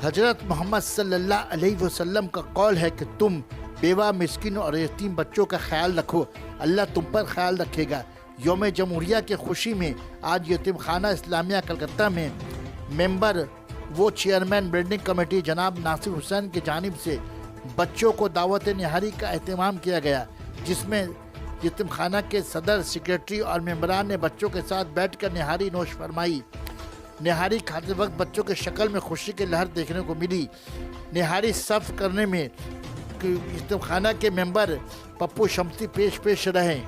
हजरत मोहम्मद सल्लल्लाहु अलैहि वसल्लम का कौल है कि तुम बेवा, मिस्किन और यतीम बच्चों का ख्याल रखो, अल्लाह तुम पर ख्याल रखेगा। यौम जमहूरिया की खुशी में आज यतीम खाना इस्लामिया कलकत्ता में मेंबर वो चेयरमैन बलडिंग कमेटी जनाब नासिर हुसैन की जानिब से बच्चों को दावत नहरी का एहतमाम किया गया, जिसमें यतीम खाना के सदर, सेक्रेटरी और मेंबरान ने बच्चों के साथ बैठकर नहरी नोश फरमाई। नहरी खाते वक्त बच्चों के शक्ल में खुशी की लहर देखने को मिली। नहरी सर्व करने में यतीम खाना के मेंबर पप्पू शमसी पेश रहे।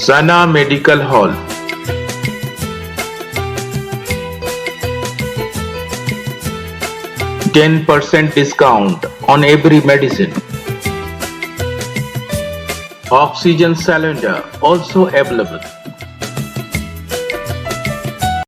Sana Medical Hall. %10 discount on every medicine. Oxygen cylinder also available.